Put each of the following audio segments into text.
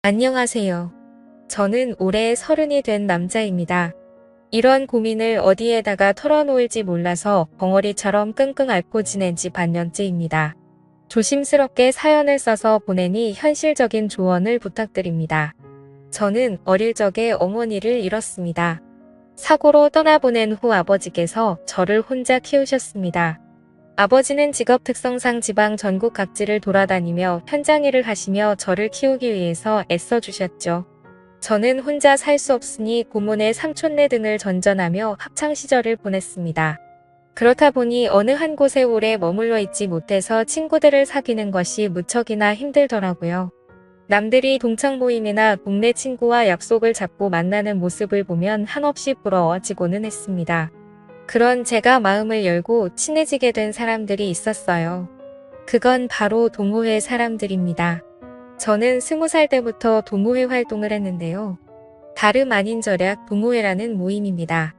안녕하세요. 저는 올해 30이 된 남자입니다. 이런 고민을 어디에다가 털어놓을지 몰라서 벙어리처럼 끙끙 앓고 지낸 지 반년째입니다. 조심스럽게 사연을 써서 보내니 현실적인 조언을 부탁드립니다. 저는 어릴 적에 어머니를 잃었습니다. 사고로 떠나보낸 후 아버지께서 저를 혼자 키우셨습니다. 아버지는 직업 특성상 지방 전국 각지를 돌아다니며 현장 일을 하시며 저를 키우기 위해서 애써주셨죠. 저는 혼자 살 수 없으니 고모네 삼촌네 등을 전전하며 학창시절을 보냈습니다. 그렇다 보니 어느 한 곳에 오래 머물러 있지 못해서 친구들을 사귀는 것이 무척이나 힘들더라고요. 남들이 동창 모임이나 동네 친구와 약속을 잡고 만나는 모습을 보면 한없이 부러워지고는 했습니다. 그런 제가 마음을 열고 친해지게 된 사람들이 있었어요. 그건 바로 동호회 사람들입니다. 저는 20살 때부터 동호회 활동을 했는데요. 다름 아닌 절약 동호회라는 모임입니다.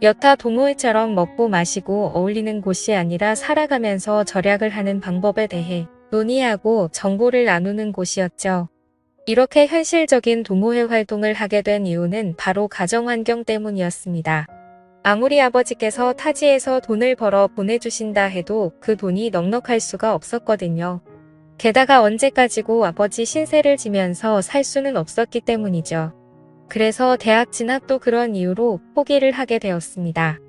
여타 동호회처럼 먹고 마시고 어울리는 곳이 아니라 살아가면서 절약을 하는 방법에 대해 논의하고 정보를 나누는 곳이었죠. 이렇게 현실적인 동호회 활동을 하게 된 이유는 바로 가정환경 때문이었습니다. 아무리 아버지께서 타지에서 돈을 벌어 보내주신다 해도 그 돈이 넉넉할 수가 없었거든요. 게다가 언제까지고 아버지 신세를 지면서 살 수는 없었기 때문이죠. 그래서 대학 진학도 그런 이유로 포기를 하게 되었습니다.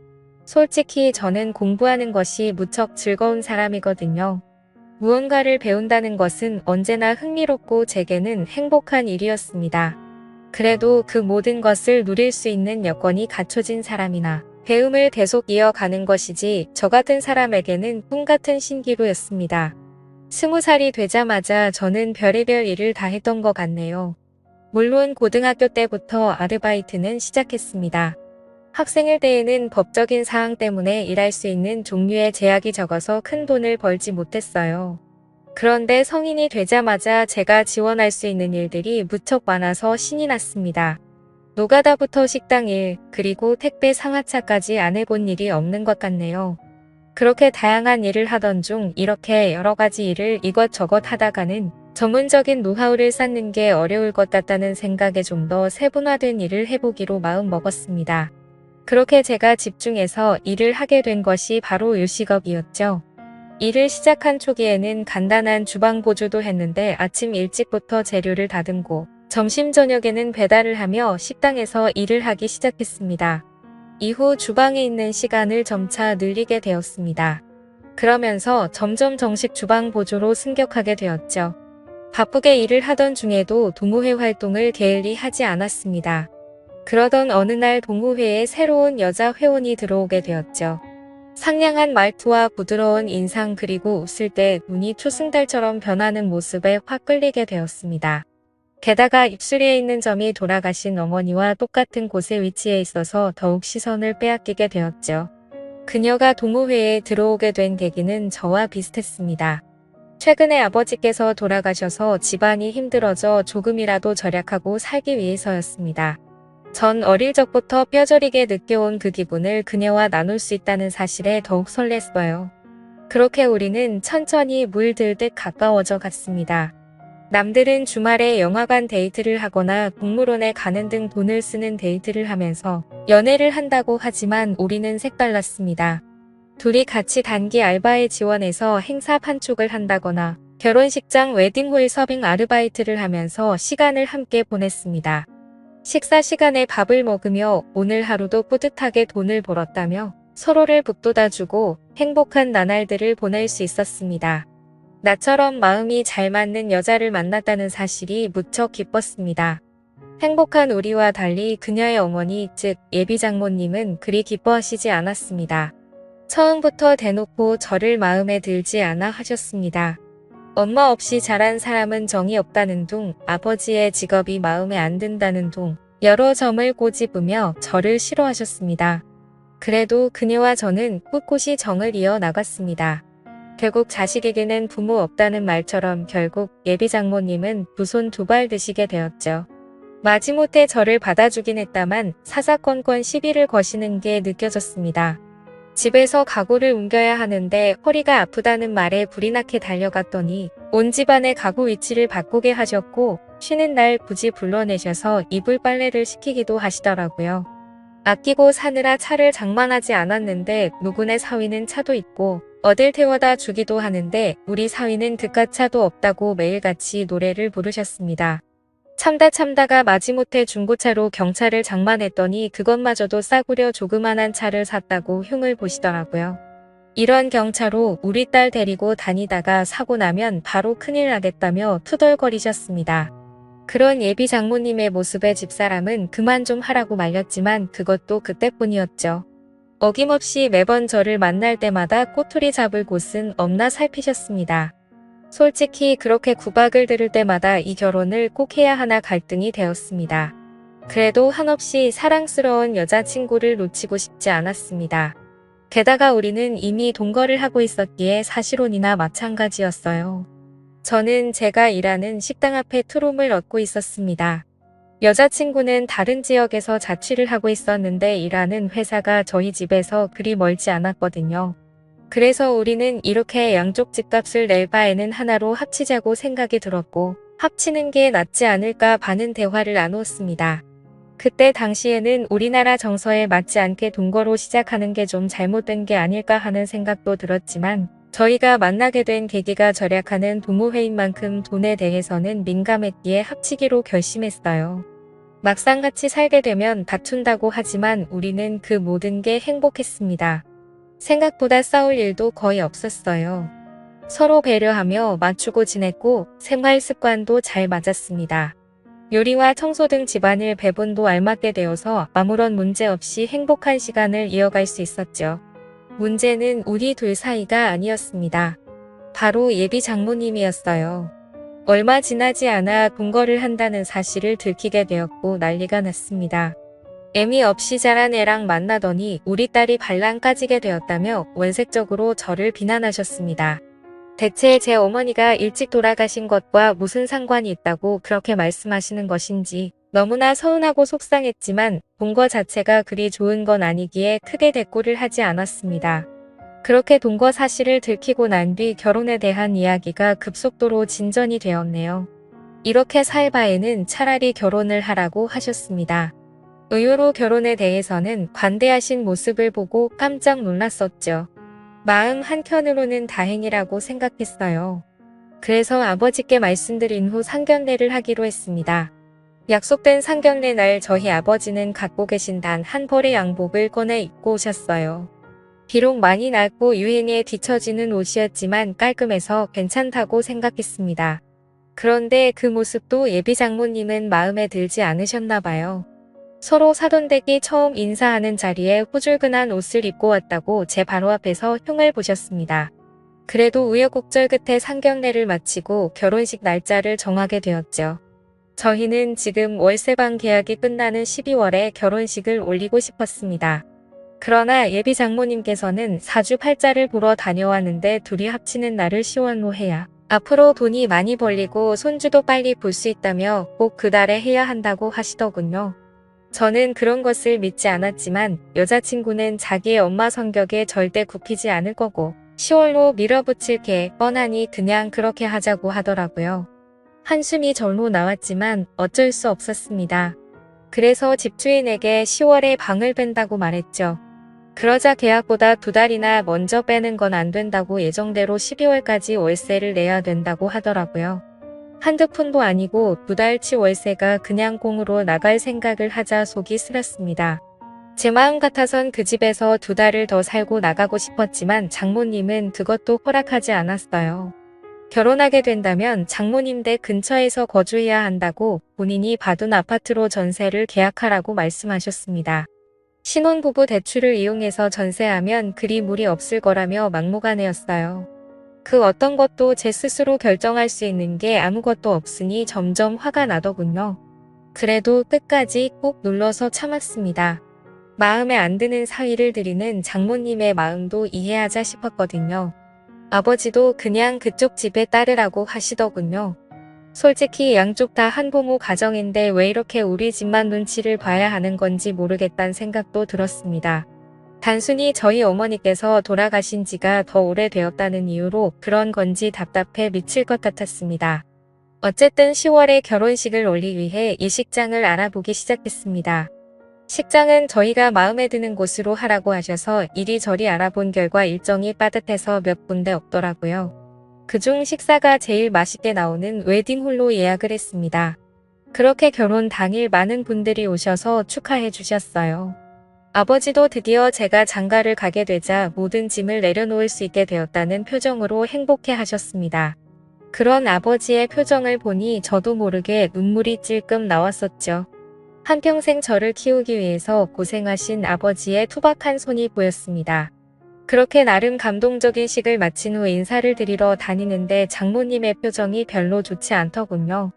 솔직히 저는 공부하는 것이 무척 즐거운 사람이거든요. 무언가를 배운다는 것은 언제나 흥미롭고 제게는 행복한 일이었습니다. 그래도 그 모든 것을 누릴 수 있는 여건이 갖춰진 사람이나 배움을 계속 이어가는 것이지 저 같은 사람에게는 꿈 같은 신기루였습니다. 20살이 되자마자 저는 별의별 일을 다 했던 것 같네요. 물론 고등학교 때부터 아르바이트는 시작했습니다. 학생일 때에는 법적인 사항 때문에 일할 수 있는 종류의 제약이 적어서 큰 돈을 벌지 못했어요. 그런데 성인이 되자마자 제가 지원할 수 있는 일들이 무척 많아서 신이 났습니다. 노가다부터 식당 일, 그리고 택배 상하차까지 안 해본 일이 없는 것 같네요. 그렇게 다양한 일을 하던 중 이렇게 여러 가지 일을 이것저것 하다가는 전문적인 노하우를 쌓는 게 어려울 것 같다는 생각에 좀 더 세분화된 일을 해보기로 마음 먹었습니다. 그렇게 제가 집중해서 일을 하게 된 것이 바로 요식업이었죠. 일을 시작한 초기에는 간단한 주방 보조도 했는데 아침 일찍부터 재료를 다듬고 점심 저녁에는 배달을 하며 식당에서 일을 하기 시작했습니다. 이후 주방에 있는 시간을 점차 늘리게 되었습니다. 그러면서 점점 정식 주방 보조로 승격하게 되었죠. 바쁘게 일을 하던 중에도 동호회 활동을 게을리 하지 않았습니다. 그러던 어느 날 동호회에 새로운 여자 회원이 들어오게 되었죠. 상냥한 말투와 부드러운 인상 그리고 웃을 때 눈이 초승달처럼 변하는 모습에 확 끌리게 되었습니다. 게다가 입술에 있는 점이 돌아가신 어머니와 똑같은 곳에 위치해 있어서 더욱 시선을 빼앗기게 되었죠. 그녀가 동호회에 들어오게 된 계기는 저와 비슷했습니다. 최근에 아버지께서 돌아가셔서 집안이 힘들어져 조금이라도 절약하고 살기 위해서였습니다. 전 어릴 적부터 뼈저리게 느껴온 그 기분을 그녀와 나눌 수 있다는 사실에 더욱 설렜어요. 그렇게 우리는 천천히 물들듯 가까워져 갔습니다. 남들은 주말에 영화관 데이트를 하거나 동물원에 가는 등 돈을 쓰는 데이트를 하면서 연애를 한다고 하지만 우리는 색달랐습니다. 둘이 같이 단기 알바에 지원해서 행사 판촉을 한다거나 결혼식장 웨딩홀 서빙 아르바이트를 하면서 시간을 함께 보냈습니다. 식사 시간에 밥을 먹으며 오늘 하루도 뿌듯하게 돈을 벌었다며 서로를 북돋아주고 행복한 나날들을 보낼 수 있었습니다. 나처럼 마음이 잘 맞는 여자를 만났다는 사실이 무척 기뻤습니다. 행복한 우리와 달리 그녀의 어머니, 즉 예비 장모님은 그리 기뻐하시지 않았습니다. 처음부터 대놓고 저를 마음에 들지 않아 하셨습니다. 엄마 없이 자란 사람은 정이 없다는 둥, 아버지의 직업이 마음에 안 든다는 둥, 여러 점을 꼬집으며 저를 싫어하셨습니다. 그래도 그녀와 저는 꿋꿋이 정을 이어 나갔습니다. 결국 자식에게는 부모 없다는 말처럼 결국 예비 장모님은 두 손 두 발 드시게 되었죠. 마지못해 저를 받아주긴 했다만 사사건건 시비를 거시는 게 느껴졌습니다. 집에서 가구를 옮겨야 하는데 허리가 아프다는 말에 불이 나게 달려갔더니 온 집안의 가구 위치를 바꾸게 하셨고 쉬는 날 굳이 불러내셔서 이불 빨래를 시키기도 하시더라고요. 아끼고 사느라 차를 장만하지 않았는데 누구네 사위는 차도 있고 어딜 태워다 주기도 하는데 우리 사위는 그깟 차도 없다고 매일같이 노래를 부르셨습니다. 참다가 마지못해 중고차로 경차를 장만했더니 그것마저도 싸구려 조그만한 차를 샀다고 흉을 보시더라고요. 이런 경차로 우리 딸 데리고 다니다가 사고 나면 바로 큰일 나겠다며 투덜거리셨습니다. 그런 예비 장모님의 모습에 집사람은 그만 좀 하라고 말렸지만 그것도 그때뿐이었죠. 어김없이 매번 저를 만날 때마다 꼬투리 잡을 곳은 없나 살피셨습니다. 솔직히 그렇게 구박을 들을 때마다 이 결혼을 꼭 해야 하나 갈등이 되었습니다. 그래도 한없이 사랑스러운 여자친구를 놓치고 싶지 않았습니다. 게다가 우리는 이미 동거를 하고 있었기에 사실혼이나 마찬가지였어요. 저는 제가 일하는 식당 앞에 투룸을 얻고 있었습니다. 여자친구는 다른 지역에서 자취를 하고 있었는데 일하는 회사가 저희 집에서 그리 멀지 않았거든요. 그래서 우리는 이렇게 양쪽 집값을 낼 바에는 하나로 합치자고 생각이 들었고 합치는 게 낫지 않을까 하는 대화를 나누었습니다. 그때 당시에는 우리나라 정서에 맞지 않게 동거로 시작하는 게 좀 잘못된 게 아닐까 하는 생각도 들었지만 저희가 만나게 된 계기가 절약하는 동호회인 만큼 돈에 대해서는 민감했기에 합치기로 결심했어요. 막상 같이 살게 되면 다툰다고 하지만 우리는 그 모든 게 행복했습니다. 생각보다 싸울 일도 거의 없었어요. 서로 배려하며 맞추고 지냈고 생활 습관도 잘 맞았습니다. 요리와 청소 등 집안일 배분도 알맞게 되어서 아무런 문제 없이 행복한 시간을 이어갈 수 있었죠. 문제는 우리 둘 사이가 아니었습니다. 바로 예비 장모님이었어요. 얼마 지나지 않아 동거를 한다는 사실을 들키게 되었고 난리가 났습니다. 애미 없이 자란 애랑 만나더니 우리 딸이 발랑 까지게 되었다며 원색적으로 저를 비난하셨습니다. 대체 제 어머니가 일찍 돌아가신 것과 무슨 상관이 있다고 그렇게 말씀하시는 것인지 너무나 서운하고 속상했지만 동거 자체가 그리 좋은 건 아니기에 크게 대꾸를 하지 않았습니다. 그렇게 동거 사실을 들키고 난 뒤 결혼에 대한 이야기가 급속도로 진전이 되었네요. 이렇게 살 바에는 차라리 결혼을 하라고 하셨습니다. 의외로 결혼에 대해서는 관대하신 모습을 보고 깜짝 놀랐었죠. 마음 한켠으로는 다행이라고 생각했어요. 그래서 아버지께 말씀드린 후 상견례를 하기로 했습니다. 약속된 상견례 날 저희 아버지는 갖고 계신 단 한 벌의 양복을 꺼내 입고 오셨어요. 비록 많이 낡고 유행에 뒤처지는 옷이었지만 깔끔해서 괜찮다고 생각했습니다. 그런데 그 모습도 예비 장모님은 마음에 들지 않으셨나 봐요. 서로 사돈댁이 처음 인사하는 자리에 후줄근한 옷을 입고 왔다고 제 바로 앞에서 흉을 보셨습니다. 그래도 우여곡절 끝에 상견례를 마치고 결혼식 날짜를 정하게 되었죠. 저희는 지금 월세방 계약이 끝나는 12월에 결혼식을 올리고 싶었습니다. 그러나 예비 장모님께서는 사주팔자를 보러 다녀왔는데 둘이 합치는 날을 10월로 해야 앞으로 돈이 많이 벌리고 손주도 빨리 볼 수 있다며 꼭 그 달에 해야 한다고 하시더군요. 저는 그런 것을 믿지 않았지만 여자친구는 자기의 엄마 성격에 절대 굽히지 않을 거고 10월로 밀어붙일 게 뻔하니 그냥 그렇게 하자고 하더라고요. 한숨이 절로 나왔지만 어쩔 수 없었습니다. 그래서 집주인에게 10월에 방을 뺀다고 말했죠. 그러자 계약보다 2달이나 먼저 빼는 건 안 된다고 예정대로 12월까지 월세를 내야 된다고 하더라고요. 한두 푼도 아니고 2달치 월세가 그냥 공으로 나갈 생각을 하자 속이 쓰렸습니다. 제 마음 같아선 그 집에서 2달을 더 살고 나가고 싶었지만 장모님은 그것도 허락하지 않았어요. 결혼하게 된다면 장모님 댁 근처에서 거주해야 한다고 본인이 받은 아파트로 전세를 계약하라고 말씀하셨습니다. 신혼부부 대출을 이용해서 전세하면 그리 무리 없을 거라며 막무가내였어요. 그 어떤 것도 제 스스로 결정할 수 있는 게 아무것도 없으니 점점 화가 나더군요. 그래도 끝까지 꼭 눌러서 참았습니다. 마음에 안 드는 사위를 드리는 장모님의 마음도 이해하자 싶었거든요. 아버지도 그냥 그쪽 집에 따르라고 하시더군요. 솔직히 양쪽 다 한부모 가정인데 왜 이렇게 우리 집만 눈치를 봐야 하는 건지 모르겠다는 생각도 들었습니다. 단순히 저희 어머니께서 돌아가신 지가 더 오래되었다는 이유로 그런 건지 답답해 미칠 것 같았습니다. 어쨌든 10월에 결혼식을 올리기 위해 예식장을 알아보기 시작했습니다. 식장은 저희가 마음에 드는 곳으로 하라고 하셔서 이리저리 알아본 결과 일정이 빠듯해서 몇 군데 없더라고요. 그중 식사가 제일 맛있게 나오는 웨딩홀로 예약을 했습니다. 그렇게 결혼 당일 많은 분들이 오셔서 축하해 주셨어요. 아버지도 드디어 제가 장가를 가게 되자 모든 짐을 내려놓을 수 있게 되었다는 표정으로 행복해 하셨습니다. 그런 아버지의 표정을 보니 저도 모르게 눈물이 찔끔 나왔었죠. 한평생 저를 키우기 위해서 고생하신 아버지의 투박한 손이 보였습니다. 그렇게 나름 감동적인 식을 마친 후 인사를 드리러 다니는데 장모님의 표정이 별로 좋지 않더군요.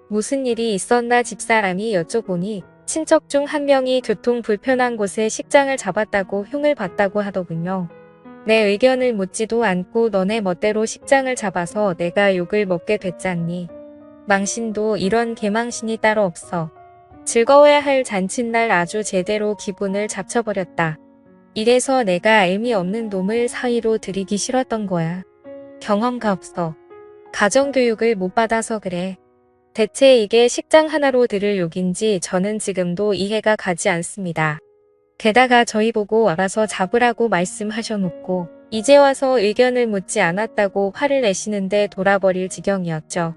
무슨 일이 있었나 집사람이 여쭤보니 친척 중 한 명이 교통 불편한 곳에 식장을 잡았다고 흉을 봤다고 하더군요. 내 의견을 묻지도 않고 너네 멋대로 식장을 잡아서 내가 욕을 먹게 됐잖니. 망신도 이런 개망신이 따로 없어. 즐거워야 할 잔칫날 아주 제대로 기분을 잡쳐버렸다. 이래서 내가 의미 없는 놈을 사위로 들이기 싫었던 거야. 경험가 없어. 가정교육을 못 받아서 그래. 대체 이게 식장 하나로 들을 욕인지 저는 지금도 이해가 가지 않습니다. 게다가 저희 보고 알아서 잡으라고 말씀하셔놓고 이제 와서 의견을 묻지 않았다고 화를 내시는데 돌아버릴 지경이었죠.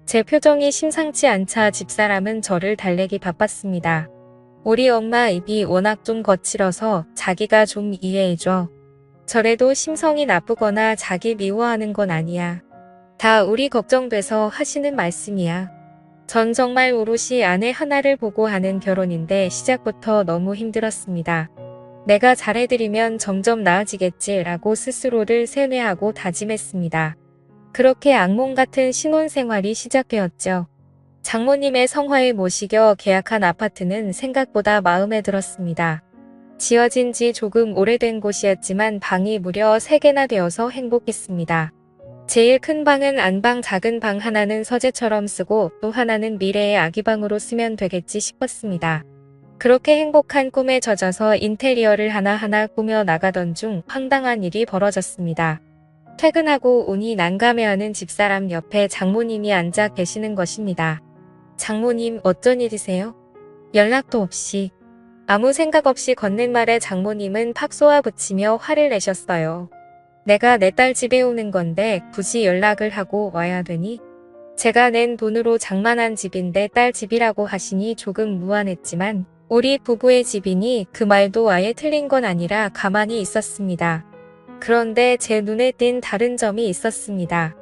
제 표정이 심상치 않자 집사람은 저를 달래기 바빴습니다. 우리 엄마 입이 워낙 좀 거칠어서 자기가 좀 이해해줘. 저래도 심성이 나쁘거나 자기 미워하는 건 아니야. 다 우리 걱정돼서 하시는 말씀이야. 전 정말 오롯이 아내 하나를 보고 하는 결혼인데 시작부터 너무 힘들었습니다. 내가 잘해드리면 점점 나아지겠지라고 스스로를 세뇌하고 다짐했습니다. 그렇게 악몽 같은 신혼생활이 시작되었죠. 장모님의 성화에 모시겨 계약한 아파트는 생각보다 마음에 들었습니다. 지어진 지 조금 오래된 곳이었지만 방이 무려 3개나 되어서 행복했습니다. 제일 큰 방은 안방, 작은 방 하나는 서재처럼 쓰고 또 하나는 미래의 아기방으로 쓰면 되겠지 싶었습니다. 그렇게 행복한 꿈에 젖어서 인테리어를 하나하나 꾸며 나가던 중 황당한 일이 벌어졌습니다. 퇴근하고 오니 난감해하는 집사람 옆에 장모님이 앉아 계시는 것입니다. 장모님 어쩐 일이세요? 연락도 없이. 아무 생각 없이 건넨 말에 장모님은 팍 쏘아붙이며 화를 내셨어요. 내가 내 딸 집에 오는 건데 굳이 연락을 하고 와야 되니? 제가 낸 돈으로 장만한 집인데 딸 집이라고 하시니 조금 무안했지만 우리 부부의 집이니 그 말도 아예 틀린 건 아니라 가만히 있었습니다. 그런데 제 눈에 띈 다른 점이 있었습니다.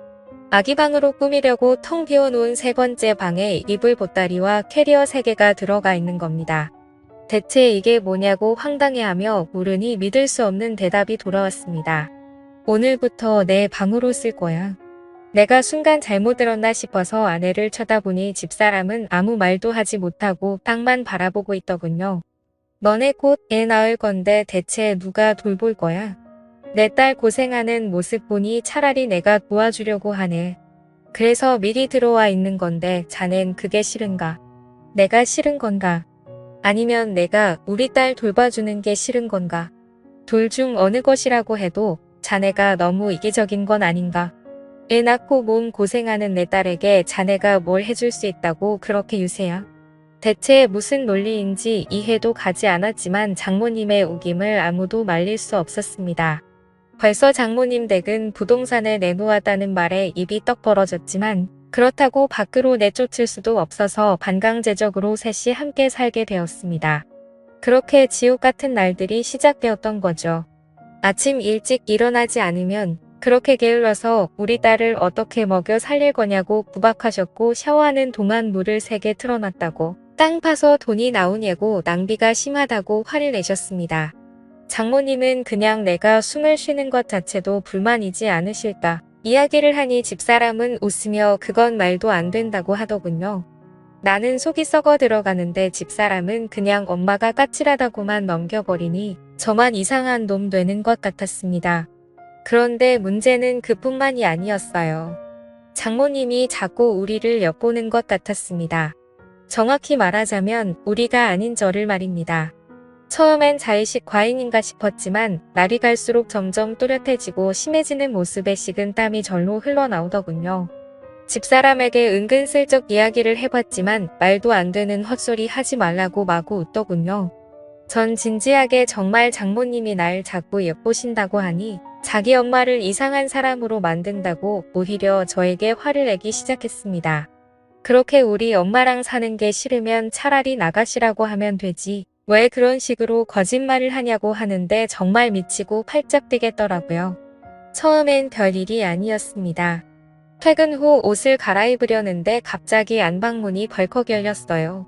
아기방으로 꾸미려고 텅 비워놓은 3번째 방에 이불 보따리와 캐리어 3개가 들어가 있는 겁니다. 대체 이게 뭐냐고 황당해하며 물으니 믿을 수 없는 대답이 돌아왔습니다. 오늘부터 내 방으로 쓸 거야. 내가 순간 잘못 들었나 싶어서 아내를 쳐다보니 집사람은 아무 말도 하지 못하고 땅만 바라보고 있더군요. 너네 곧 애 낳을 건데 대체 누가 돌볼 거야? 내 딸 고생하는 모습 보니 차라리 내가 도와주려고 하네. 그래서 미리 들어와 있는 건데 자넨 그게 싫은가? 내가 싫은 건가? 아니면 내가 우리 딸 돌봐주는 게 싫은 건가? 둘 중 어느 것이라고 해도 자네가 너무 이기적인 건 아닌가? 애 낳고 몸 고생하는 내 딸에게 자네가 뭘 해줄 수 있다고 그렇게 유세야? 대체 무슨 논리인지 이해도 가지 않았지만 장모님의 우김을 아무도 말릴 수 없었습니다. 벌써 장모님 댁은 부동산을 내놓았다는 말에 입이 떡 벌어졌지만 그렇다고 밖으로 내쫓을 수도 없어서 반강제적으로 셋이 함께 살게 되었습니다. 그렇게 지옥 같은 날들이 시작되었던 거죠. 아침 일찍 일어나지 않으면 그렇게 게을러서 우리 딸을 어떻게 먹여 살릴 거냐고 구박하셨고 샤워하는 동안 물을 3개 틀어놨다고 땅 파서 돈이 나오냐고 낭비가 심하다고 화를 내셨습니다. 장모님은 그냥 내가 숨을 쉬는 것 자체도 불만이지 않으실까 이야기를 하니 집사람은 웃으며 그건 말도 안 된다고 하더군요. 나는 속이 썩어 들어가는데 집사람은 그냥 엄마가 까칠하다고만 넘겨버리니 저만 이상한 놈 되는 것 같았습니다. 그런데 문제는 그뿐만이 아니었어요. 장모님이 자꾸 우리를 엿보는 것 같았습니다. 정확히 말하자면 우리가 아닌 저를 말입니다. 처음엔 자의식 과잉인가 싶었지만 날이 갈수록 점점 또렷해지고 심해지는 모습에 식은 땀이 절로 흘러나오더군요. 집사람에게 은근슬쩍 이야기를 해봤지만 말도 안 되는 헛소리 하지 말라고 마구 웃더군요. 전 진지하게 정말 장모님이 날 자꾸 엿보신다고 하니 자기 엄마를 이상한 사람으로 만든다고 오히려 저에게 화를 내기 시작했습니다. 그렇게 우리 엄마랑 사는 게 싫으면 차라리 나가시라고 하면 되지. 왜 그런 식으로 거짓말을 하냐고 하는데 정말 미치고 팔짝 뛰겠더라고요. 처음엔 별일이 아니었습니다. 퇴근 후 옷을 갈아입으려는데 갑자기 안방문이 벌컥 열렸어요.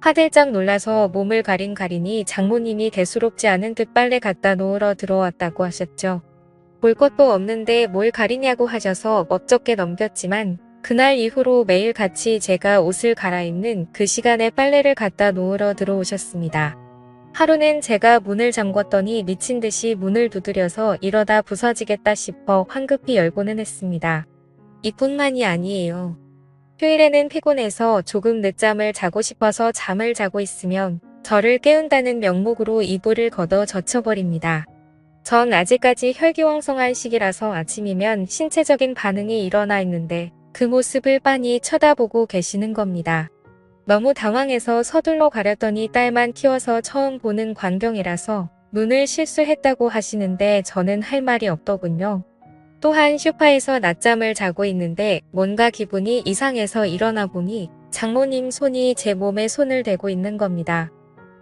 화들짝 놀라서 몸을 가리니 장모님이 대수롭지 않은 듯 빨래 갖다 놓으러 들어왔다고 하셨죠. 볼 것도 없는데 뭘 가리냐고 하셔서 멋쩍게 넘겼지만 그날 이후로 매일 같이 제가 옷을 갈아입는 그 시간에 빨래를 갖다 놓으러 들어오셨습니다. 하루는 제가 문을 잠궜더니 미친 듯이 문을 두드려서 이러다 부서지겠다 싶어 황급히 열고는 했습니다. 이뿐만이 아니에요. 휴일에는 피곤해서 조금 늦잠을 자고 싶어서 잠을 자고 있으면 저를 깨운다는 명목으로 이불을 걷어 젖혀버립니다. 전 아직까지 혈기왕성한 시기라서 아침이면 신체적인 반응이 일어나 있는데 그 모습을 빤히 쳐다보고 계시는 겁니다. 너무 당황해서 서둘러 가렸더니 딸만 키워서 처음 보는 광경이라서 눈을 실수했다고 하시는데 저는 할 말이 없더군요. 또한 소파에서 낮잠을 자고 있는데 뭔가 기분이 이상해서 일어나 보니 장모님 손이 제 몸에 손을 대고 있는 겁니다.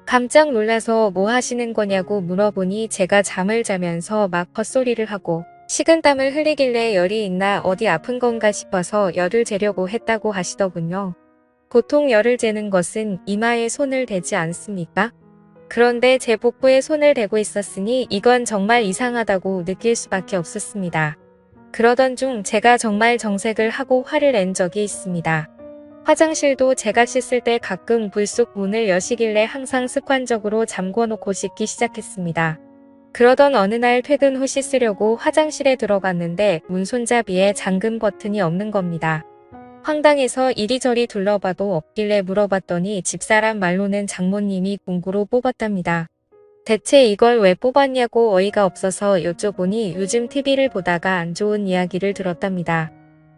깜짝 놀라서 뭐 하시는 거냐고 물어보니 제가 잠을 자면서 막 헛소리를 하고 식은땀을 흘리길래 열이 있나 어디 아픈 건가 싶어서 열을 재려고 했다고 하시더군요. 보통 열을 재는 것은 이마에 손을 대지 않습니까? 그런데 제 복부에 손을 대고 있었으니 이건 정말 이상하다고 느낄 수밖에 없었습니다. 그러던 중 제가 정말 정색을 하고 화를 낸 적이 있습니다. 화장실도 제가 씻을 때 가끔 불쑥 문을 여시길래 항상 습관적으로 잠궈놓고 씻기 시작했습니다. 그러던 어느 날 퇴근 후 씻으려고 화장실에 들어갔는데 문 손잡이에 잠금 버튼이 없는 겁니다. 황당해서 이리저리 둘러봐도 없길래 물어봤더니 집사람 말로는 장모님이 공구로 뽑았답니다. 대체 이걸 왜 뽑았냐고 어이가 없어서 여쭤보니 요즘 TV를 보다가 안 좋은 이야기를 들었답니다.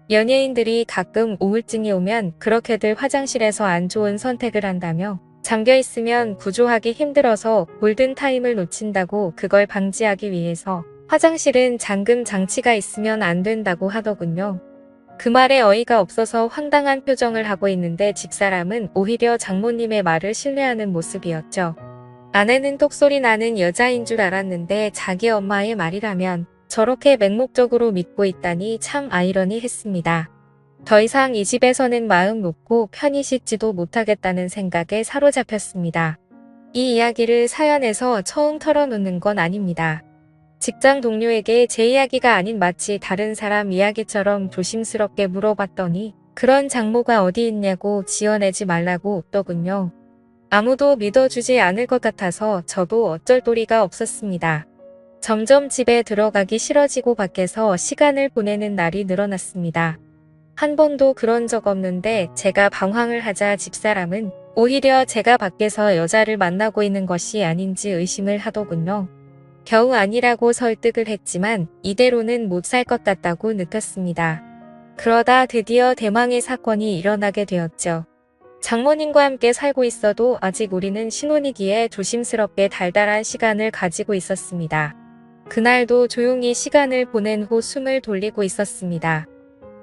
연예인들이 가끔 우울증이 오면 그렇게들 화장실에서 안 좋은 선택을 한다며 잠겨있으면 구조하기 힘들어서 골든타임을 놓친다고 그걸 방지하기 위해서 화장실은 잠금 장치가 있으면 안 된다고 하더군요. 그 말에 어이가 없어서 황당한 표정을 하고 있는데 집사람은 오히려 장모님의 말을 신뢰하는 모습이었죠. 아내는 똑소리 나는 여자인 줄 알았는데 자기 엄마의 말이라면 저렇게 맹목적으로 믿고 있다니 참 아이러니했습니다. 더 이상 이 집에서는 마음 놓고 편히 씻지도 못하겠다는 생각에 사로잡혔습니다. 이 이야기를 사연에서 처음 털어놓는 건 아닙니다. 직장 동료에게 제 이야기가 아닌 마치 다른 사람 이야기처럼 조심스럽게 물어봤더니 그런 장모가 어디 있냐고 지어내지 말라고 웃더군요. 아무도 믿어주지 않을 것 같아서 저도 어쩔 도리가 없었습니다. 점점 집에 들어가기 싫어지고 밖에서 시간을 보내는 날이 늘어났습니다. 한 번도 그런 적 없는데 제가 방황을 하자 집사람은 오히려 제가 밖에서 여자를 만나고 있는 것이 아닌지 의심을 하더군요. 겨우 아니라고 설득을 했지만 이대로는 못 살 것 같다고 느꼈습니다. 그러다 드디어 대망의 사건이 일어나게 되었죠. 장모님과 함께 살고 있어도 아직 우리는 신혼이기에 조심스럽게 달달한 시간을 가지고 있었습니다. 그날도 조용히 시간을 보낸 후 숨을 돌리고 있었습니다.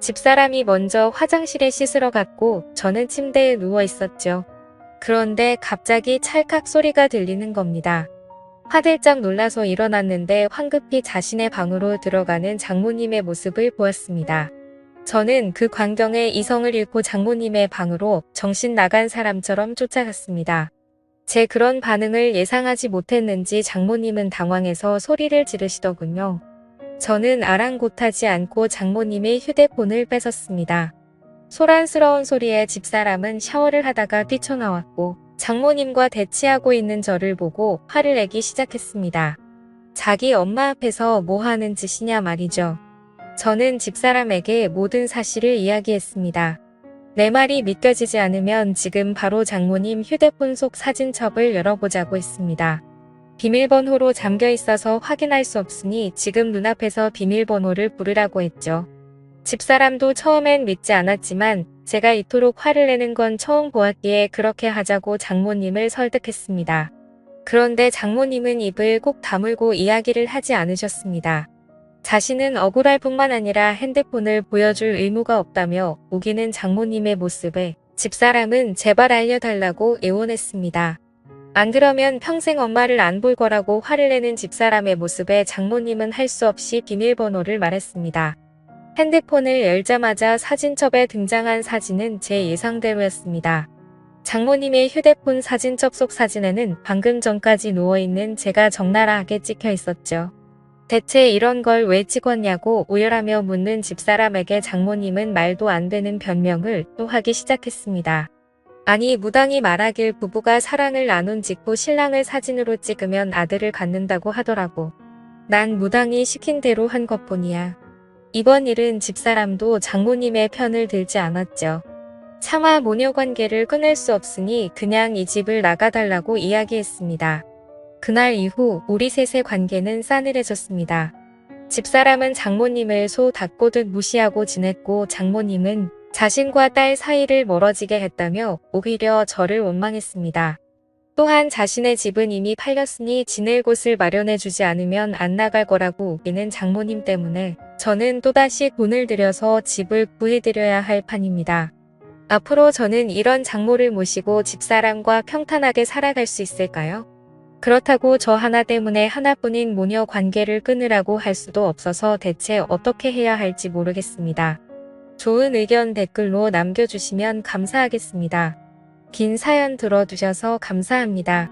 집사람이 먼저 화장실에 씻으러 갔고 저는 침대에 누워 있었죠. 그런데 갑자기 찰칵 소리가 들리는 겁니다. 화들짝 놀라서 일어났는데 황급히 자신의 방으로 들어가는 장모님의 모습을 보았습니다. 저는 그 광경에 이성을 잃고 장모님의 방으로 정신 나간 사람처럼 쫓아갔습니다. 제 그런 반응을 예상하지 못했는지 장모님은 당황해서 소리를 지르시더군요. 저는 아랑곳하지 않고 장모님의 휴대폰을 뺏었습니다. 소란스러운 소리에 집사람은 샤워를 하다가 뛰쳐나왔고 장모님과 대치하고 있는 저를 보고 화를 내기 시작했습니다. 자기 엄마 앞에서 뭐 하는 짓이냐 말이죠. 저는 집사람에게 모든 사실을 이야기했습니다. 내 말이 믿겨지지 않으면 지금 바로 장모님 휴대폰 속 사진첩을 열어보자고 했습니다. 비밀번호로 잠겨 있어서 확인할 수 없으니 지금 눈앞에서 비밀번호를 부르라고 했죠. 집사람도 처음엔 믿지 않았지만 제가 이토록 화를 내는 건 처음 보았기에 그렇게 하자고 장모님을 설득했습니다. 그런데 장모님은 입을 꼭 다물고 이야기를 하지 않으셨습니다. 자신은 억울할 뿐만 아니라 핸드폰을 보여줄 의무가 없다며 우기는 장모님의 모습에 집사람은 제발 알려달라고 애원했습니다. 안 그러면 평생 엄마를 안 볼 거라고 화를 내는 집사람의 모습에 장모님은 할 수 없이 비밀번호를 말했습니다. 핸드폰을 열자마자 사진첩에 등장한 사진은 제 예상대로였습니다. 장모님의 휴대폰 사진첩 속 사진에는 방금 전까지 누워있는 제가 적나라하게 찍혀 있었죠. 대체 이런 걸 왜 찍었냐고 오열하며 묻는 집사람에게 장모님은 말도 안 되는 변명을 또 하기 시작했습니다. 아니 무당이 말하길 부부가 사랑을 나눈 직후 신랑을 사진으로 찍으면 아들을 갖는다고 하더라고. 난 무당이 시킨 대로 한 것뿐이야. 이번 일은 집사람도 장모님의 편을 들지 않았죠. 차마 모녀 관계를 끊을 수 없으니 그냥 이 집을 나가달라고 이야기했습니다. 그날 이후 우리 셋의 관계는 싸늘해졌습니다. 집사람은 장모님을 소 닦고듯 무시하고 지냈고 장모님은 자신과 딸 사이를 멀어지게 했다며 오히려 저를 원망했습니다. 또한 자신의 집은 이미 팔렸으니 지낼 곳을 마련해주지 않으면 안 나갈 거라고 우기는 장모님 때문에 저는 또다시 돈을 들여서 집을 구해드려야 할 판입니다. 앞으로 저는 이런 장모를 모시고 집사람과 평탄하게 살아갈 수 있을까요? 그렇다고 저 하나 때문에 하나뿐인 모녀 관계를 끊으라고 할 수도 없어서 대체 어떻게 해야 할지 모르겠습니다. 좋은 의견 댓글로 남겨주시면 감사하겠습니다. 긴 사연 들어주셔서 감사합니다.